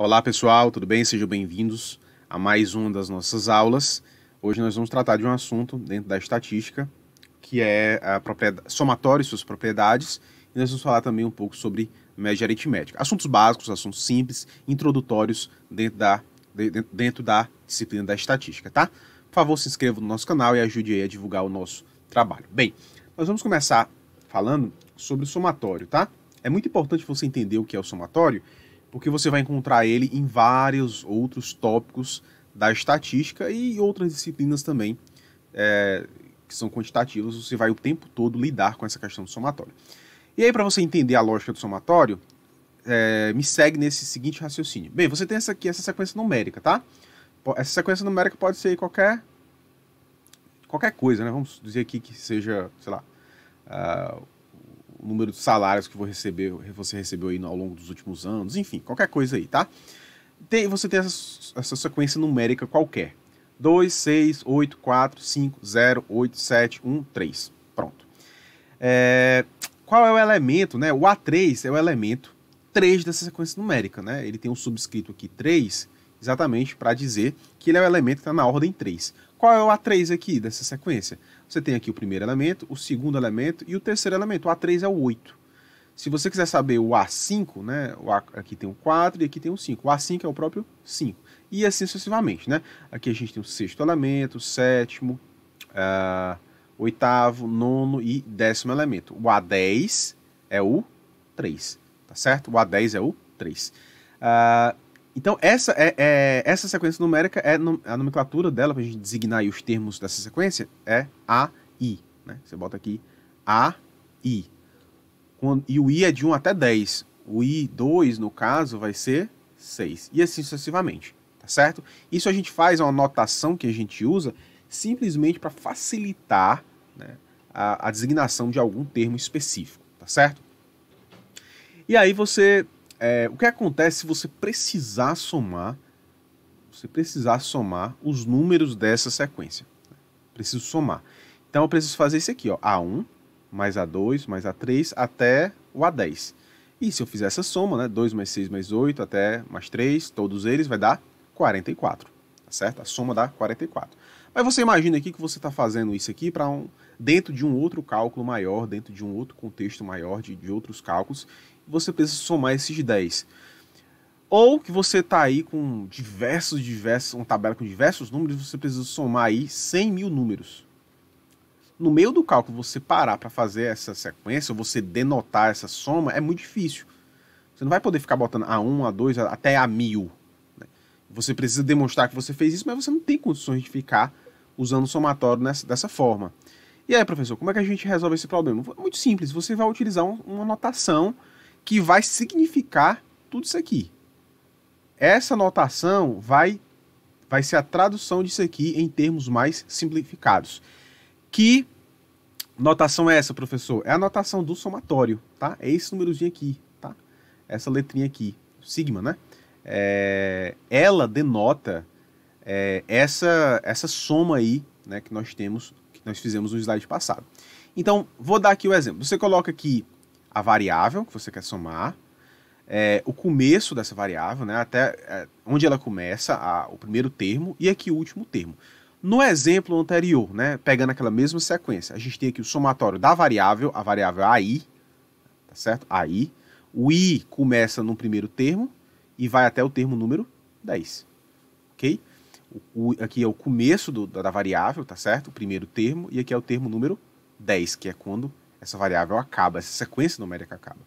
Olá pessoal, tudo bem? Sejam bem-vindos a mais uma das nossas aulas. Hoje nós vamos tratar de um assunto dentro da estatística, que é a somatório e suas propriedades, e nós vamos falar também um pouco sobre média aritmética. Assuntos básicos, assuntos simples, introdutórios dentro da disciplina da estatística, tá? Por favor, se inscreva no nosso canal e ajude aí a divulgar o nosso trabalho. Bem, nós vamos começar falando sobre o somatório, tá? É muito importante você entender o que é o somatório, porque você vai encontrar ele em vários outros tópicos da estatística e outras disciplinas também, que são quantitativas. Você vai o tempo todo lidar com essa questão do somatório. E aí, para você entender a lógica do somatório, me segue nesse seguinte raciocínio. Bem, você tem essa sequência numérica, tá? Essa sequência numérica pode ser qualquer coisa, né? Vamos dizer aqui que seja, sei lá, o número de salários que você recebeu aí ao longo dos últimos anos, enfim, qualquer coisa aí, tá? Você tem essa sequência numérica qualquer. 2, 6, 8, 4, 5, 0, 8, 7, 1, 3. Pronto. Qual é o elemento, né? O A3 é o elemento 3 dessa sequência numérica, né? Ele tem um subscrito aqui 3, exatamente para dizer que ele é o elemento que está na ordem 3. Qual é o A3 aqui dessa sequência? Você tem aqui o primeiro elemento, o segundo elemento e o terceiro elemento. O A3 é o 8. Se você quiser saber o A5, né, aqui tem o 4 e aqui tem o 5. O A5 é o próprio 5. E assim sucessivamente, né? Aqui a gente tem o sexto elemento, o sétimo, oitavo, nono e décimo elemento. O A10 é o 3, tá certo? O A10 é o 3. Então, essa sequência numérica, a nomenclatura dela, para a gente designar aí os termos dessa sequência, é AI. Né? Você bota aqui AI. E o I é de 1 até 10. O I2, no caso, vai ser 6. E assim sucessivamente. Tá certo? Isso a gente faz uma anotação que a gente usa simplesmente para facilitar, né, a designação de algum termo específico. Tá certo? E aí o que acontece se você precisar somar os números dessa sequência? Preciso somar. Então eu preciso fazer isso aqui, ó, A1 mais A2 mais A3 até o A10. E se eu fizer essa soma, né, 2 mais 6 mais 8 até mais 3, todos eles vai dar 44, tá certo? A soma dá 44. Mas você imagina aqui que você está fazendo isso aqui dentro de um outro cálculo maior, dentro de um outro contexto maior, de outros cálculos, você precisa somar esses 10. Ou que você está aí com uma tabela com diversos números, você precisa somar aí 100 mil números. No meio do cálculo, você parar para fazer essa sequência, ou você denotar essa soma, é muito difícil. Você não vai poder ficar botando A1, A2, até A1000. Né? Você precisa demonstrar que você fez isso, mas você não tem condições de ficar usando o somatório dessa forma. E aí, professor, como é que a gente resolve esse problema? Muito simples, você vai utilizar uma notação que vai significar tudo isso aqui. Essa notação vai ser a tradução disso aqui em termos mais simplificados. Que notação é essa, professor? É a notação do somatório, tá? É esse númerozinho aqui, tá? Essa letrinha aqui, sigma, né? Ela denota essa soma aí, né, que nós fizemos no slide passado. Então, vou dar aqui o exemplo. Você coloca aqui a variável que você quer somar, o começo dessa variável, né, até onde ela começa, o primeiro termo, e aqui o último termo. No exemplo anterior, né, pegando aquela mesma sequência, a gente tem aqui o somatório da variável, a variável AI, tá certo? AI. O I começa no primeiro termo e vai até o termo número 10, ok? Aqui é o começo da variável, tá certo? O primeiro termo, e aqui é o termo número 10, que é quando essa variável acaba, essa sequência numérica acaba.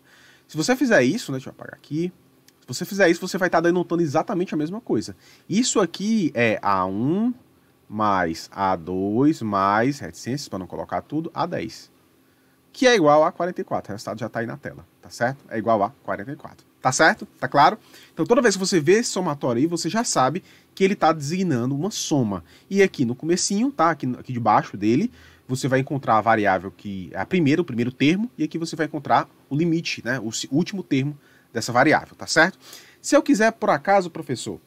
Se você fizer isso, né, deixa eu apagar aqui. Se você fizer isso, você vai estar denotando exatamente a mesma coisa. Isso aqui é A1 mais A2 mais, reticências para não colocar tudo, A10. Que é igual a 44. O resultado já está aí na tela, tá certo? É igual a 44. Tá certo? Tá claro? Então toda vez que você vê esse somatório aí, você já sabe que ele está designando uma soma. E aqui no comecinho, tá? Aqui debaixo dele, você vai encontrar a variável que é o primeiro termo, e aqui você vai encontrar o limite, né? O último termo dessa variável, tá certo? Se eu quiser, por acaso, professor,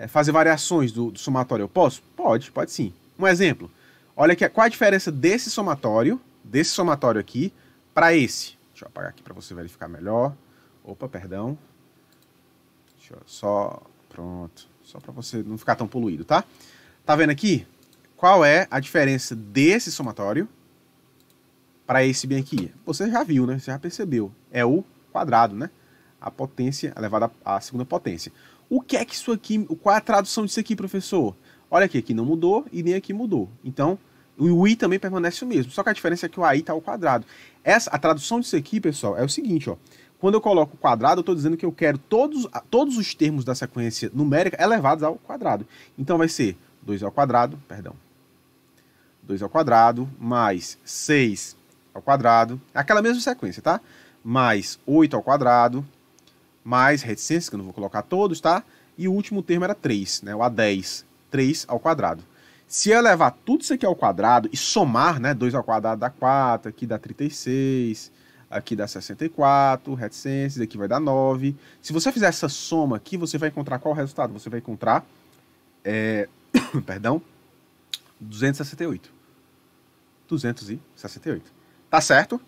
fazer variações do somatório, eu posso? Pode sim. Um exemplo, olha aqui, qual a diferença desse somatório aqui, para esse? Deixa eu apagar aqui para você verificar melhor. Opa, perdão. Deixa eu só... Pronto. Só para você não ficar tão poluído, tá? Tá vendo aqui? Qual é a diferença desse somatório para esse bem aqui? Você já viu, né? Você já percebeu. É o quadrado, né? A potência elevada à segunda potência. O que é que isso aqui... Qual é a tradução disso aqui, professor? Olha aqui não mudou e nem aqui mudou. Então, o i também permanece o mesmo. Só que a diferença é que o ai está ao quadrado. A tradução disso aqui, pessoal, é o seguinte, ó. Quando eu coloco quadrado, eu estou dizendo que eu quero todos os termos da sequência numérica elevados ao quadrado. Então vai ser 2 ao quadrado, perdão. 2 ao quadrado, mais 6 ao quadrado. É aquela mesma sequência, tá? Mais 8 ao quadrado, mais reticência, que eu não vou colocar todos, tá? E o último termo era 3, né? O A10, 3 ao quadrado. Se eu levar tudo isso aqui ao quadrado e somar, né? 2 ao quadrado dá 4, aqui dá 36... Aqui dá 64, reticências, aqui vai dar 9. Se você fizer essa soma aqui, você vai encontrar qual resultado? Você vai encontrar, perdão, 268. 268. Tá certo?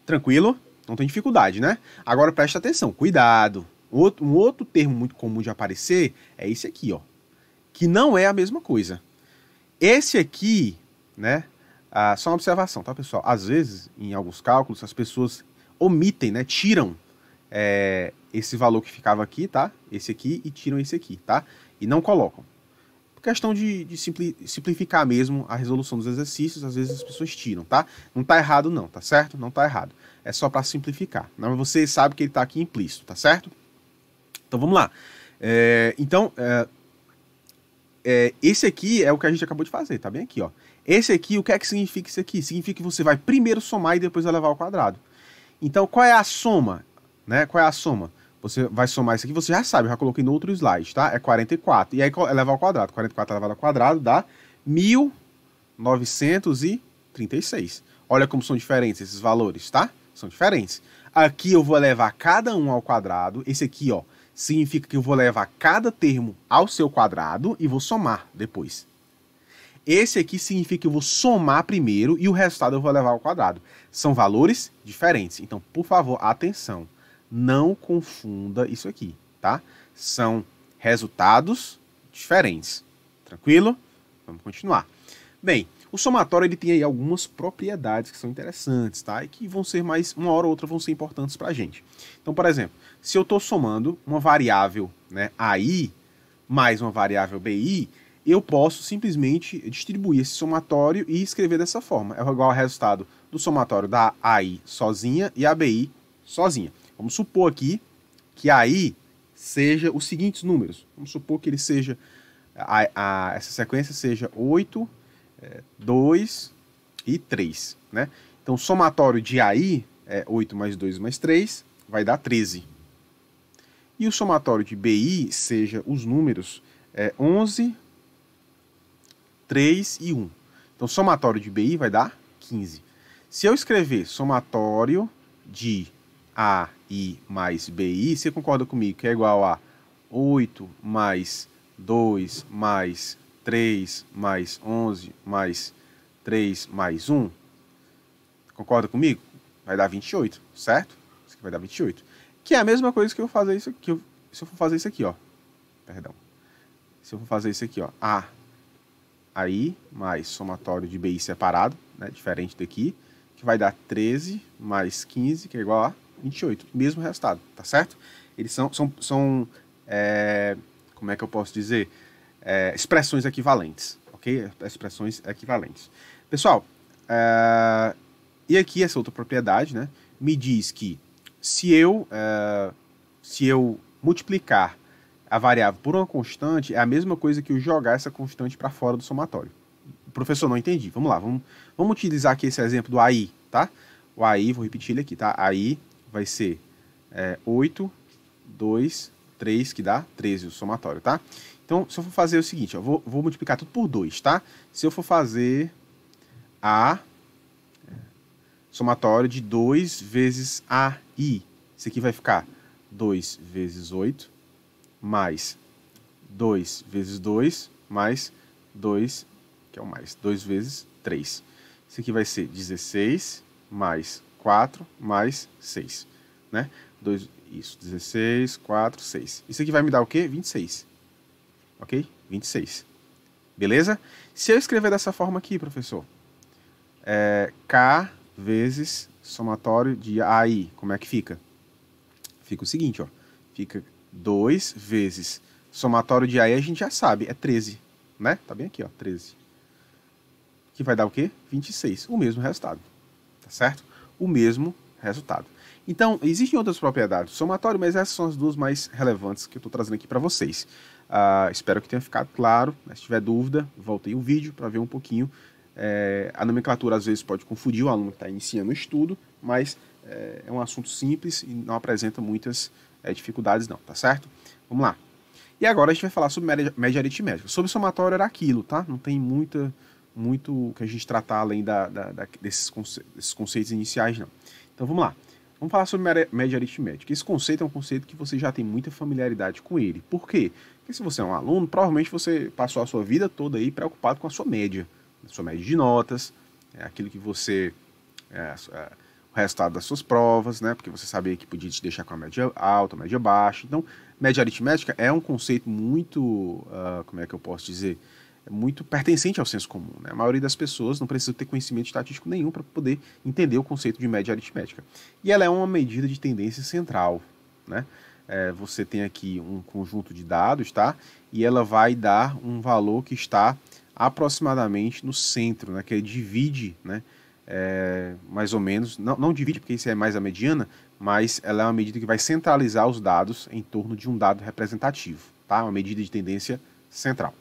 Tranquilo? Não tem dificuldade, né? Agora presta atenção, cuidado. Um outro termo muito comum de aparecer é esse aqui, ó. Que não é a mesma coisa. Esse aqui, né? Só uma observação, tá, pessoal? Às vezes, em alguns cálculos, as pessoas omitem, né? Tiram esse valor que ficava aqui, tá? Esse aqui e tiram esse aqui, tá? E não colocam. Por questão de simplificar mesmo a resolução dos exercícios, às vezes as pessoas tiram, tá? Não tá errado não, tá certo? Não tá errado. É só para simplificar. Mas você sabe que ele tá aqui implícito, tá certo? Então vamos lá. Esse aqui é o que a gente acabou de fazer, tá bem aqui, ó. Esse aqui, o que é que significa isso aqui? Significa que você vai primeiro somar e depois elevar ao quadrado. Então, qual é a soma? Né? Qual é a soma? Você vai somar isso aqui, você já sabe, eu já coloquei no outro slide, tá? É 44. E aí, elevar ao quadrado. 44 elevado ao quadrado dá 1936. Olha como são diferentes esses valores, tá? São diferentes. Aqui eu vou elevar cada um ao quadrado. Esse aqui, ó, significa que eu vou levar cada termo ao seu quadrado e vou somar depois. Esse aqui significa que eu vou somar primeiro e o resultado eu vou levar ao quadrado. São valores diferentes. Então, por favor, atenção. Não confunda isso aqui, tá? São resultados diferentes. Tranquilo? Vamos continuar. Bem, o somatório ele tem aí algumas propriedades que são interessantes, tá? E que vão ser uma hora ou outra vão ser importantes para a gente. Então, por exemplo, se eu estou somando uma variável, né, AI mais uma variável BI, eu posso simplesmente distribuir esse somatório e escrever dessa forma. É igual ao resultado do somatório da AI sozinha e a BI sozinha. Vamos supor aqui que a AI seja os seguintes números. Vamos supor que ele seja essa sequência seja 8, 2 e 3. Né? Então, o somatório de AI é 8 mais 2 mais 3, vai dar 13. E o somatório de BI seja os números 11, 3 e 1. Então, somatório de BI vai dar 15. Se eu escrever somatório de AI mais BI, você concorda comigo que é igual a 8 mais 2 mais 3 mais 11 mais 3 mais 1? Concorda comigo? Vai dar 28, certo? Isso aqui vai dar 28. Que é a mesma coisa que eu fazer isso aqui. Se eu for fazer isso aqui, ó. Perdão. Se eu for fazer isso aqui, ó. AI mais somatório de BI separado, né, diferente daqui, que vai dar 13 mais 15, que é igual a 28. Mesmo resultado, tá certo? Eles são como é que eu posso dizer? Expressões equivalentes, ok? Expressões equivalentes. Pessoal, e aqui essa outra propriedade, né, me diz que se eu multiplicar a variável por uma constante, é a mesma coisa que eu jogar essa constante para fora do somatório. Professor, não entendi. Vamos lá, vamos utilizar aqui esse exemplo do AI, tá? O AI, vou repetir ele aqui, tá? AI vai ser 8, 2, 3, que dá 13 o somatório, tá? Então, se eu for fazer o seguinte, ó, vou multiplicar tudo por 2, tá? Se eu for fazer somatório de 2 vezes AI, isso aqui vai ficar 2 vezes 8, mais 2 vezes 2, mais 2, que é o mais, 2 vezes 3. Isso aqui vai ser 16, mais 4, mais 6. Né? Isso, 16, 4, 6. Isso aqui vai me dar o quê? 26. Ok? 26. Beleza? Se eu escrever dessa forma aqui, professor, K vezes somatório de AI, como é que fica? Fica o seguinte, ó. Fica 2 vezes somatório de AI, a gente já sabe, é 13, né? Tá bem aqui, ó, 13. Que vai dar o quê? 26. O mesmo resultado. Tá certo? O mesmo resultado. Então, existem outras propriedades do somatório, mas essas são as duas mais relevantes que eu estou trazendo aqui para vocês. Espero que tenha ficado claro. Se tiver dúvida, volte aí o vídeo para ver um pouquinho. A nomenclatura às vezes pode confundir o aluno que está iniciando o estudo, mas é um assunto simples e não apresenta muitas dificuldades não, tá certo? Vamos lá. E agora a gente vai falar sobre média aritmética. Sobre somatório era aquilo, tá? Não tem muito que a gente tratar além desses conceitos iniciais, não. Então vamos lá. Vamos falar sobre média aritmética. Esse conceito é um conceito que você já tem muita familiaridade com ele. Por quê? Porque se você é um aluno, provavelmente você passou a sua vida toda aí preocupado com a sua média de notas, aquilo que você... o resultado das suas provas, né? Porque você sabia que podia te deixar com a média alta, média baixa. Então, média aritmética é um conceito muito... como é que eu posso dizer? Muito pertencente ao senso comum, né? A maioria das pessoas não precisa ter conhecimento estatístico nenhum para poder entender o conceito de média aritmética. E ela é uma medida de tendência central, né? Você tem aqui um conjunto de dados, tá? E ela vai dar um valor que está aproximadamente no centro, né? Que ele divide, né? Mais ou menos, não divide porque isso é mais a mediana, mas ela é uma medida que vai centralizar os dados em torno de um dado representativo, tá? Uma medida de tendência central.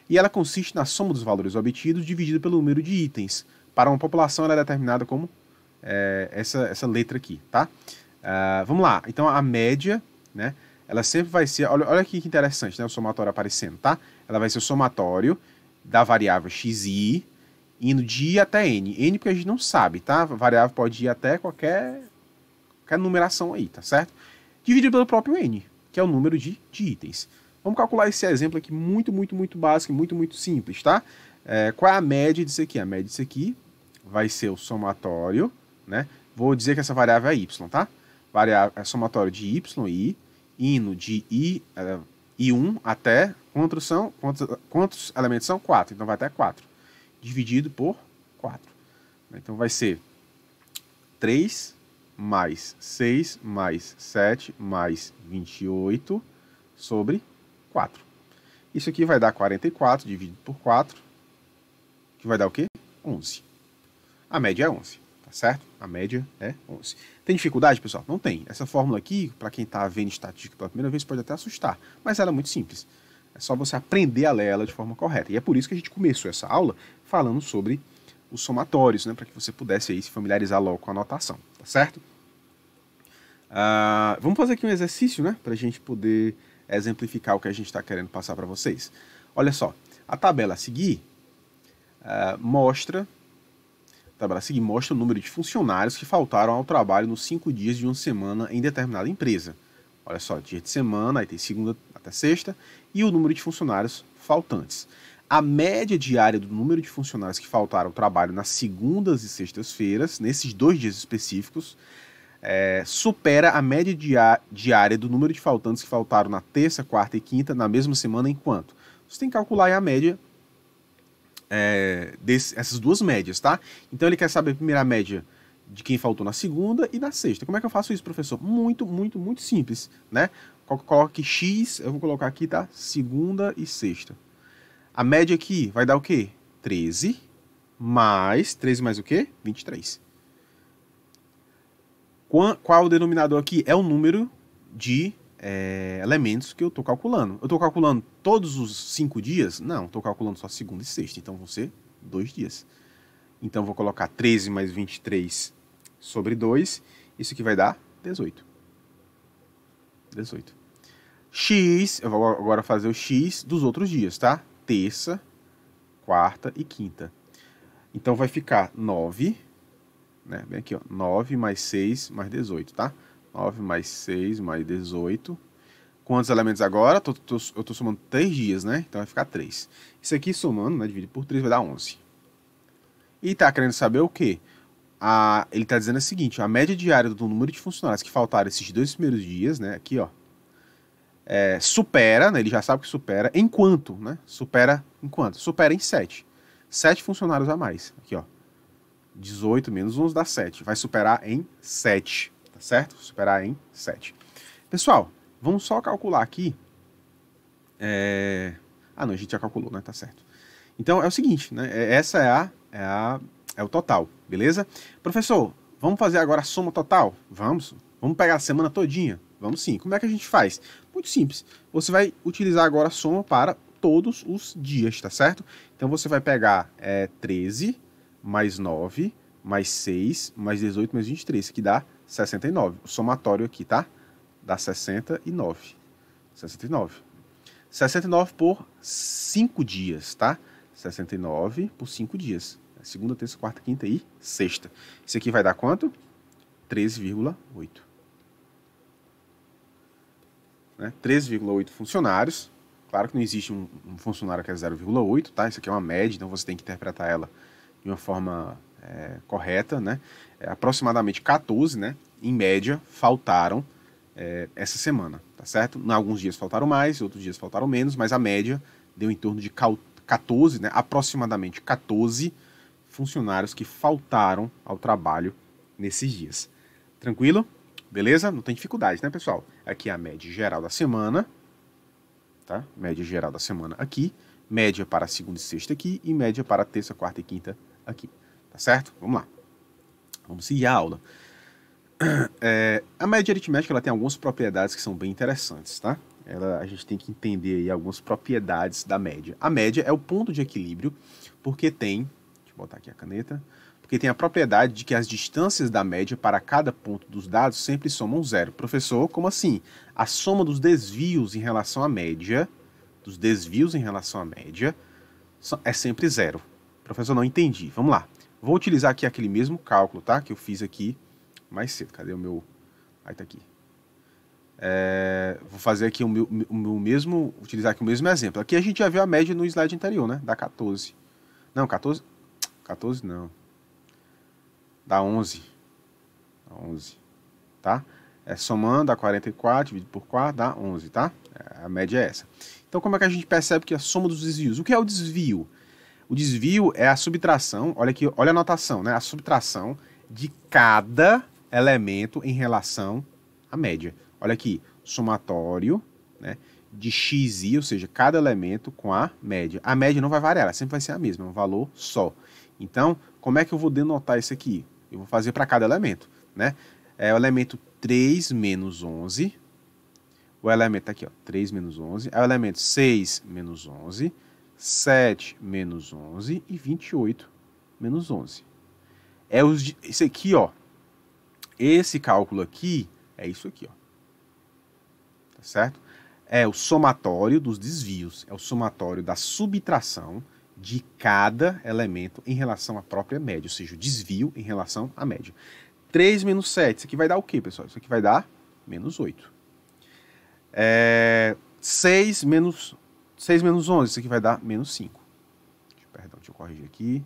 E ela consiste na soma dos valores obtidos dividido pelo número de itens. Para uma população, ela é determinada como essa letra aqui, tá? Vamos lá. Então, a média, né? Ela sempre vai ser... Olha aqui que interessante, né? O somatório aparecendo, tá? Ela vai ser o somatório da variável xi, indo de i até n. N porque a gente não sabe, tá? A variável pode ir até qualquer numeração aí, tá certo? Dividido pelo próprio n, que é o número de itens. Vamos calcular esse exemplo aqui muito básico, muito simples, tá? Qual é a média disso aqui? A média disso aqui vai ser o somatório, né? Vou dizer que essa variável é y, tá? Somatório de yi, indo de i1 até... Quantos elementos são? 4. Então vai até 4. Dividido por 4. Então vai ser 3 mais 6 mais 7 mais 28 sobre 4. Isso aqui vai dar 44 dividido por 4, que vai dar o quê? 11. A média é 11, tá certo? A média é 11. Tem dificuldade, pessoal? Não tem. Essa fórmula aqui, para quem está vendo estatística pela primeira vez, pode até assustar, mas ela é muito simples. É só você aprender a ler ela de forma correta. E é por isso que a gente começou essa aula falando sobre os somatórios, né, para que você pudesse aí se familiarizar logo com a notação, tá certo? Vamos fazer aqui um exercício, né, para a gente poder exemplificar o que a gente está querendo passar para vocês. Olha só, a tabela a seguir mostra o número de funcionários que faltaram ao trabalho nos 5 dias de uma semana em determinada empresa. Olha só, dia de semana, aí tem segunda até sexta, e o número de funcionários faltantes. A média diária do número de funcionários que faltaram ao trabalho nas segundas e sextas-feiras, nesses 2 dias específicos, supera a média diária do número de faltantes que faltaram na terça, quarta e quinta, na mesma semana, enquanto você tem que calcular aí a média essas duas médias, tá? Então ele quer saber primeiro a média de quem faltou na segunda e na sexta. Como é que eu faço isso, professor? Muito simples, né? Coloque x, eu vou colocar aqui, tá? Segunda e sexta. A média aqui vai dar o quê? 13 mais o quê? 23. Qual o denominador aqui? É o número de elementos que eu estou calculando. Eu estou calculando todos os 5 dias? Não, estou calculando só segunda e sexta, então vão ser 2 dias. Então vou colocar 13 mais 23 sobre 2, isso aqui vai dar 18. 18. X, eu vou agora fazer o x dos outros dias, tá? Terça, quarta e quinta. Então vai ficar 9, né? Bem aqui, ó, 9 mais 6 mais 18, tá? 9 mais 6 mais 18. Quantos elementos agora? Eu estou somando 3 dias, né? Então vai ficar 3. Isso aqui somando, né? Dividido por 3 vai dar 11. E tá querendo saber o quê? ele está dizendo o seguinte, a média diária do número de funcionários que faltaram esses 2 primeiros dias, né, aqui, ó, supera, né, ele já sabe que supera, enquanto, né, supera em quanto? Supera em 7. 7 funcionários a mais, aqui, ó, 18 menos 11 dá 7, vai superar em 7, tá certo? Superar em 7. Pessoal, vamos só calcular aqui, não, a gente já calculou, né, tá certo. Então, é o seguinte, né, essa é o total, beleza? Professor, vamos fazer agora a soma total? Vamos pegar a semana todinha? Vamos sim. Como é que a gente faz? Muito simples. Você vai utilizar agora a soma para todos os dias, tá certo? Então você vai pegar 13 mais 9 mais 6 mais 18 mais 23, que dá 69. O somatório aqui, tá? Dá 69. 69. 69 por 5 dias, tá? 69 por 5 dias. Segunda, terça, quarta, quinta e sexta. Isso aqui vai dar quanto? 13,8. Né? 13,8 funcionários. Claro que não existe um funcionário que é 0,8, tá? Isso aqui é uma média, então você tem que interpretar ela de uma forma correta, né? Aproximadamente 14, né? Em média, faltaram essa semana, tá certo? Em alguns dias faltaram mais, outros dias faltaram menos, mas a média deu em torno de 14, né? Aproximadamente 14 funcionários que faltaram ao trabalho nesses dias. Tranquilo? Beleza? Não tem dificuldade, né, pessoal? Aqui é a média geral da semana, tá? Média geral da semana aqui, média para segunda e sexta aqui e média para terça, quarta e quinta aqui, tá certo? Vamos lá. Vamos seguir a aula. A média aritmética ela tem algumas propriedades que são bem interessantes, tá? A gente tem que entender aí algumas propriedades da média. A média é o ponto de equilíbrio porque tem, deixa eu botar aqui a caneta, porque tem a propriedade de que as distâncias da média para cada ponto dos dados sempre somam zero. Professor, como assim? A soma dos desvios em relação à média, é sempre zero. Professor, não entendi. Vamos lá. Vou utilizar aqui aquele mesmo cálculo, tá? Que eu fiz aqui mais cedo. Cadê o meu... Aí tá aqui. Vou fazer aqui o meu mesmo... Utilizar aqui o mesmo exemplo. Aqui a gente já viu a média no slide anterior, né? Dá 14. Não, 14... 14 não. Dá 11. Dá 11. Tá? Somando, dá 44, dividido por 4, dá 11, tá? A média é essa. Então, como é que a gente percebe que a soma dos desvios? O que é o desvio? O desvio é a subtração, olha aqui, olha a anotação, né? A subtração de cada elemento em relação à média. Olha aqui, somatório, né, de xi, ou seja, cada elemento com a média. A média não vai variar, ela sempre vai ser a mesma, é um valor só. Então, como é que eu vou denotar isso aqui? Eu vou fazer para cada elemento, né? O elemento 3 menos 11, o elemento aqui, ó, 3 menos 11, é o elemento 6 menos 11, 7 menos 11 e 28 menos 11. Isso aqui, ó, esse cálculo aqui é isso aqui, ó. Tá certo? É o somatório dos desvios, é o somatório da subtração de cada elemento em relação à própria média, ou seja, o desvio em relação à média. 3 menos 7, isso aqui vai dar o quê, pessoal? Isso aqui vai dar menos 8. 6 menos 11, isso aqui vai dar menos 5. Perdão, deixa eu corrigir aqui.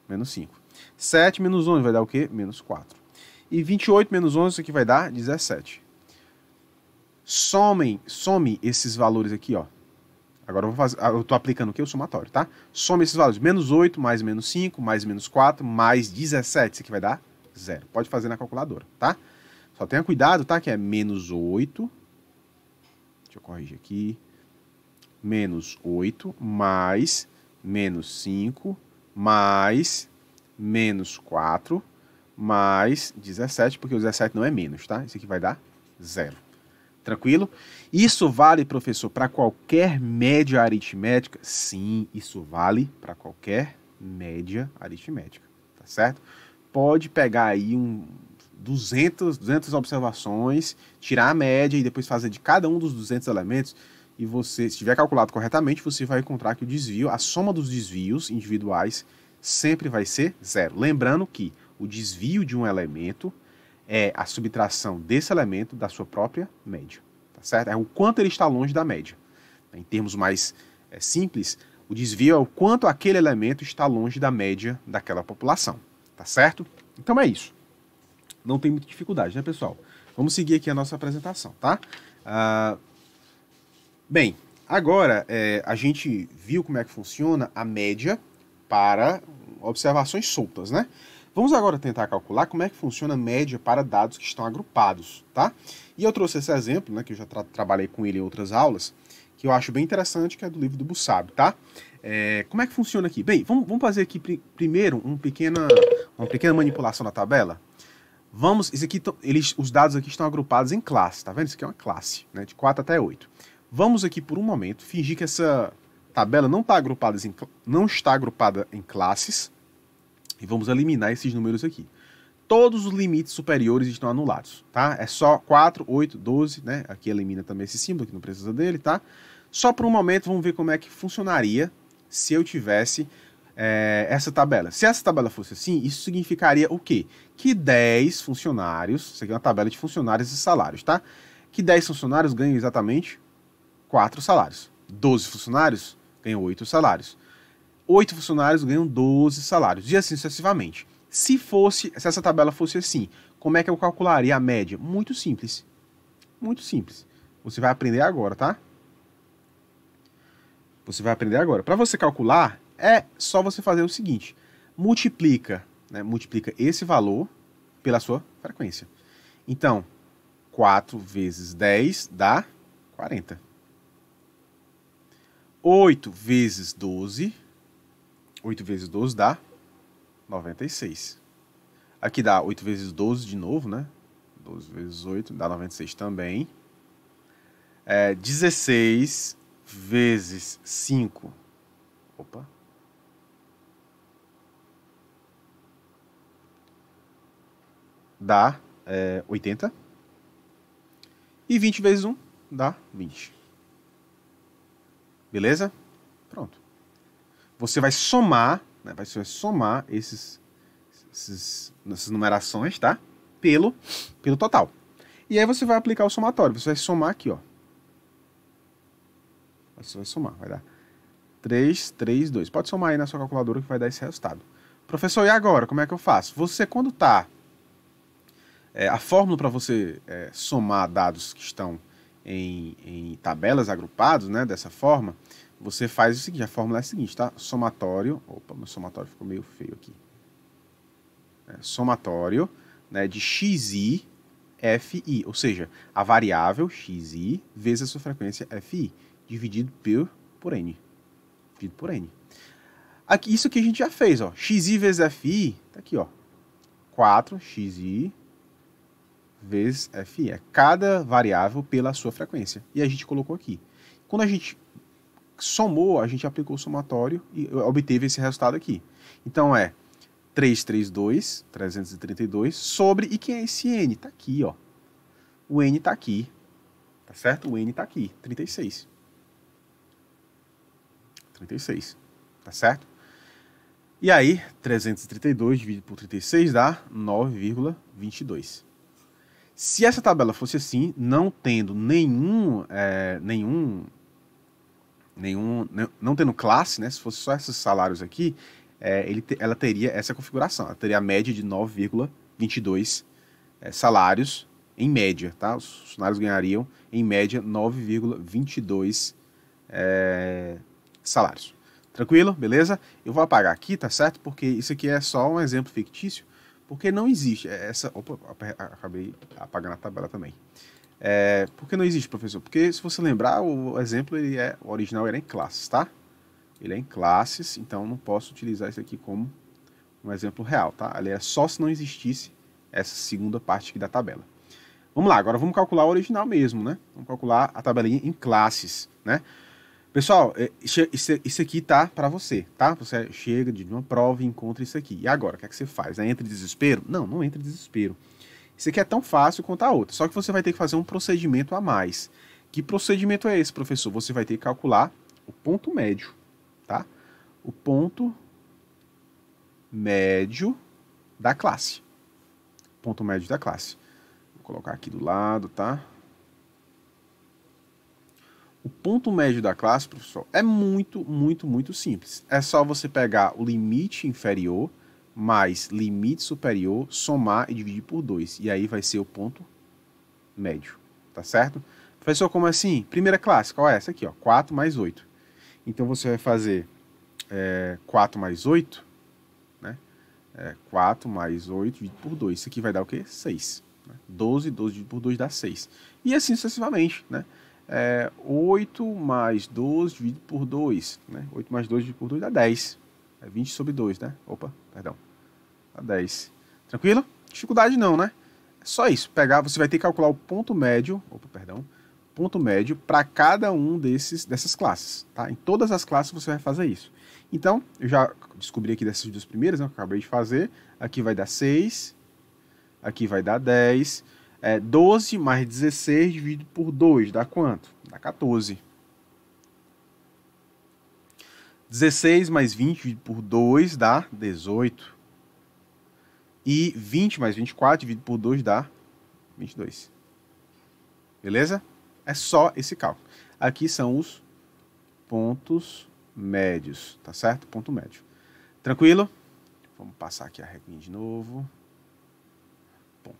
Menos 5. 7 menos 11 vai dar o quê? Menos 4. E 28 menos 11, isso aqui vai dar 17. Some esses valores aqui, ó. Agora eu estou aplicando o quê? O somatório, tá? Some esses valores. Menos 8 mais menos 5 mais menos 4 mais 17. Isso aqui vai dar 0. Pode fazer na calculadora, tá? Só tenha cuidado, tá? Que é menos 8. Deixa eu corrigir aqui. Menos 8 mais menos 5 mais menos 4 mais 17, porque o 17 não é menos, tá? Isso aqui vai dar 0. Tranquilo? Isso vale, professor, para qualquer média aritmética? Sim, isso vale para qualquer média aritmética, tá certo? Pode pegar aí 200 observações, tirar a média e depois fazer de cada um dos 200 elementos e você, se tiver calculado corretamente, você vai encontrar que o desvio, a soma dos desvios individuais sempre vai ser 0. Lembrando que o desvio de um elemento é a subtração desse elemento da sua própria média, tá certo? É o quanto ele está longe da média. Em termos mais simples, o desvio é o quanto aquele elemento está longe da média daquela população, tá certo? Então é isso. Não tem muita dificuldade, né, pessoal? Vamos seguir aqui a nossa apresentação, tá? Bem, agora a gente viu como é que funciona a média para observações soltas, né? Vamos agora tentar calcular como é que funciona a média para dados que estão agrupados, tá? E eu trouxe esse exemplo, né, que eu já trabalhei com ele em outras aulas, que eu acho bem interessante, que é do livro do Bussab, tá? Como é que funciona aqui? Bem, vamos fazer aqui primeiro uma pequena manipulação na tabela. Isso aqui, os dados aqui estão agrupados em classe, tá vendo? Isso aqui é uma classe, né, de 4 até 8. Vamos aqui por um momento fingir que essa tabela não está agrupada em classes e vamos eliminar esses números aqui. Todos os limites superiores estão anulados, tá? É só 4, 8, 12, né? Aqui elimina também esse símbolo, que não precisa dele, tá? Só por um momento vamos ver como é que funcionaria se eu tivesse essa tabela. Se essa tabela fosse assim, isso significaria o quê? Que 10 funcionários, isso aqui é uma tabela de funcionários e salários, tá? Que 10 funcionários ganham exatamente 4 salários. 12 funcionários ganham 8 salários. 8 funcionários ganham 12 salários. E assim sucessivamente. Se essa tabela fosse assim, como é que eu calcularia a média? Muito simples. Muito simples. Você vai aprender agora, tá? Você vai aprender agora. Para você calcular, é só você fazer o seguinte. Multiplica esse valor pela sua frequência. Então, 4 vezes 10 dá 40. 8 vezes 12 dá 96. Aqui dá 8 vezes 12 de novo, né? 12 vezes 8 dá 96 também. 16 vezes 5. Opa. Dá 80. E 20 vezes 1 dá 20. Beleza? Pronto. Você vai somar, né? Você vai somar essas numerações, tá? Pelo total. E aí você vai aplicar o somatório. Você vai somar aqui, ó. Você vai somar, vai dar 3, 3, 2. Pode somar aí na sua calculadora que vai dar esse resultado. Professor, e agora? Como é que eu faço? Você, quando tá... a fórmula para você somar dados que estão em tabelas agrupados, né? Dessa forma, você faz o seguinte, a fórmula é a seguinte, tá? Somatório... Opa, meu somatório ficou meio feio aqui. Somatório, né, de xi, fi, ou seja, a variável xi vezes a sua frequência fi, dividido por n. Dividido por n. Aqui, isso que a gente já fez, ó. Xi vezes fi, tá aqui, ó. 4xi vezes fi. É cada variável pela sua frequência. E a gente colocou aqui. Quando a gente somou, a gente aplicou o somatório e obteve esse resultado aqui. Então 332 sobre... E quem é esse n? Tá aqui, ó. O n tá aqui. Tá certo? O n tá aqui. 36. 36. Tá certo? E aí, 332 dividido por 36 dá 9,22. Se essa tabela fosse assim, não tendo não tendo classe, né? Se fosse só esses salários aqui, ela teria essa configuração. Ela teria a média de 9,22 salários em média, tá? Os funcionários ganhariam, em média, 9,22 salários. Tranquilo? Beleza? Eu vou apagar aqui, tá certo? Porque isso aqui é só um exemplo fictício, porque não existe essa... Opa, acabei apagando a tabela também. Por que não existe, professor? Porque, se você lembrar, o exemplo, o original era em classes, tá? Ele é em classes, então não posso utilizar isso aqui como um exemplo real, tá? Ali é só se não existisse essa segunda parte aqui da tabela. Vamos lá, agora vamos calcular o original mesmo, né? Vamos calcular a tabelinha em classes, né? Pessoal, isso aqui tá para você, tá? Você chega de uma prova e encontra isso aqui. E agora, o que é que você faz? Entra em desespero? Não, não entra em desespero. Isso aqui é tão fácil quanto a outra, só que você vai ter que fazer um procedimento a mais. Que procedimento é esse, professor? Você vai ter que calcular o ponto médio, tá? O ponto médio da classe. Ponto médio da classe. Vou colocar aqui do lado, tá? O ponto médio da classe, professor, é muito simples. É só você pegar o limite inferior mais limite superior, somar e dividir por 2. E aí vai ser o ponto médio, tá certo? Professor, como assim? Primeira classe, qual é essa aqui? Ó, 4 mais 8. Então você vai fazer 4 mais 8, né? 4 mais 8 dividido por 2. Isso aqui vai dar o quê? 6. 12 dividido por 2 dá 6. E assim sucessivamente, né? 8 mais 12 dividido por 2, né? 8 mais 2 dividido por 2 dá 10. É 20 sobre 2, né? Opa, perdão. Dá 10. Tranquilo? Dificuldade não, né? É só isso. Pegar, você vai ter que calcular o ponto médio, ponto médio para cada um dessas classes, tá? Em todas as classes você vai fazer isso. Então, eu já descobri aqui dessas duas primeiras, né, que eu acabei de fazer. Aqui vai dar 6, aqui vai dar 10. 12 mais 16 dividido por 2, dá quanto? Dá 14. 16 mais 20 dividido por 2 dá 18. E 20 mais 24 dividido por 2 dá 22. Beleza? É só esse cálculo. Aqui são os pontos médios, tá certo? Ponto médio. Tranquilo? Vamos passar aqui a reguinha de novo. Ponto.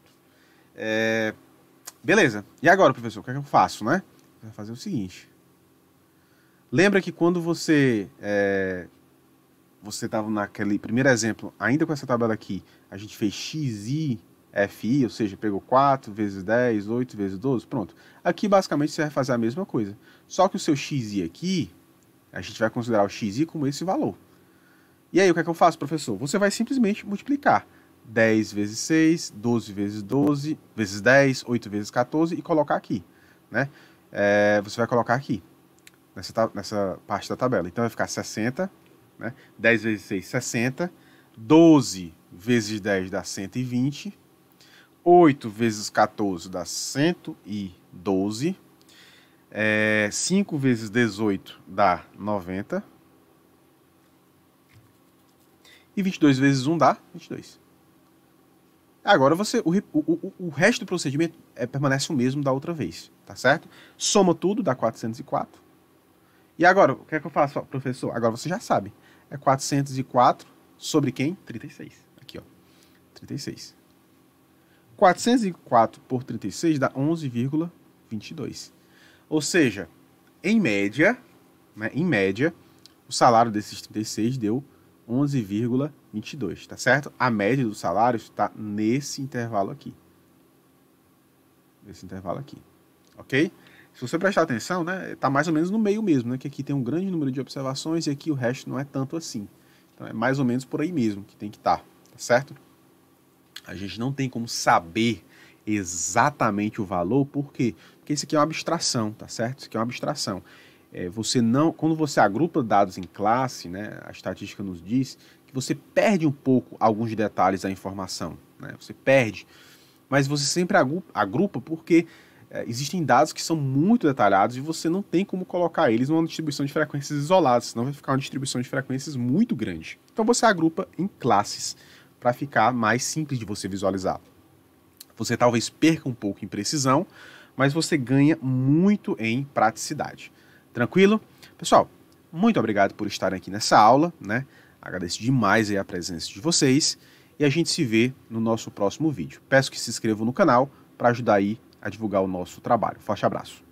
Beleza. E agora, professor, o que é que eu faço, né? Vai fazer o seguinte. Lembra que quando você estava naquele primeiro exemplo, ainda com essa tabela aqui, a gente fez xi, fi, ou seja, pegou 4 vezes 10, 8 vezes 12, pronto. Aqui, basicamente, você vai fazer a mesma coisa. Só que o seu xi aqui, a gente vai considerar o xi como esse valor. E aí, o que é que eu faço, professor? Você vai simplesmente multiplicar 10 vezes 6, 12 vezes 12, vezes 10, 8 vezes 14 e colocar aqui, né? Você vai colocar aqui, nessa parte da tabela. Então, vai ficar 60, né? 10 vezes 6, 60. 12 vezes 10 dá 120. 8 vezes 14 dá 112. 5 vezes 18 dá 90. E 22 vezes 1 dá 22. Agora o resto do procedimento permanece o mesmo da outra vez, tá certo? Soma tudo, dá 404. E agora, o que é que eu faço, professor? Agora você já sabe. É 404 sobre quem? 36. Aqui, ó. 36. 404 por 36 dá 11,22. Ou seja, em média, né, o salário desses 36 deu 11,22, tá certo? A média dos salários está nesse intervalo aqui. Nesse intervalo aqui, ok? Se você prestar atenção, né, tá mais ou menos no meio mesmo, né, que aqui tem um grande número de observações e aqui o resto não é tanto assim. Então é mais ou menos por aí mesmo que tem que estar, tá certo? A gente não tem como saber exatamente o valor, por quê? Porque isso aqui é uma abstração, tá certo? Isso aqui é uma abstração. Quando você agrupa dados em classe, né, a estatística nos diz que você perde um pouco alguns detalhes da informação, né? Você perde, mas você sempre agrupa porque existem dados que são muito detalhados e você não tem como colocar eles numa distribuição de frequências isoladas, senão vai ficar uma distribuição de frequências muito grande. Então você agrupa em classes para ficar mais simples de você visualizar. Você talvez perca um pouco em precisão, mas você ganha muito em praticidade. Tranquilo? Pessoal, muito obrigado por estarem aqui nessa aula, né? Agradeço demais aí a presença de vocês e a gente se vê no nosso próximo vídeo. Peço que se inscrevam no canal para ajudar aí a divulgar o nosso trabalho. Forte abraço!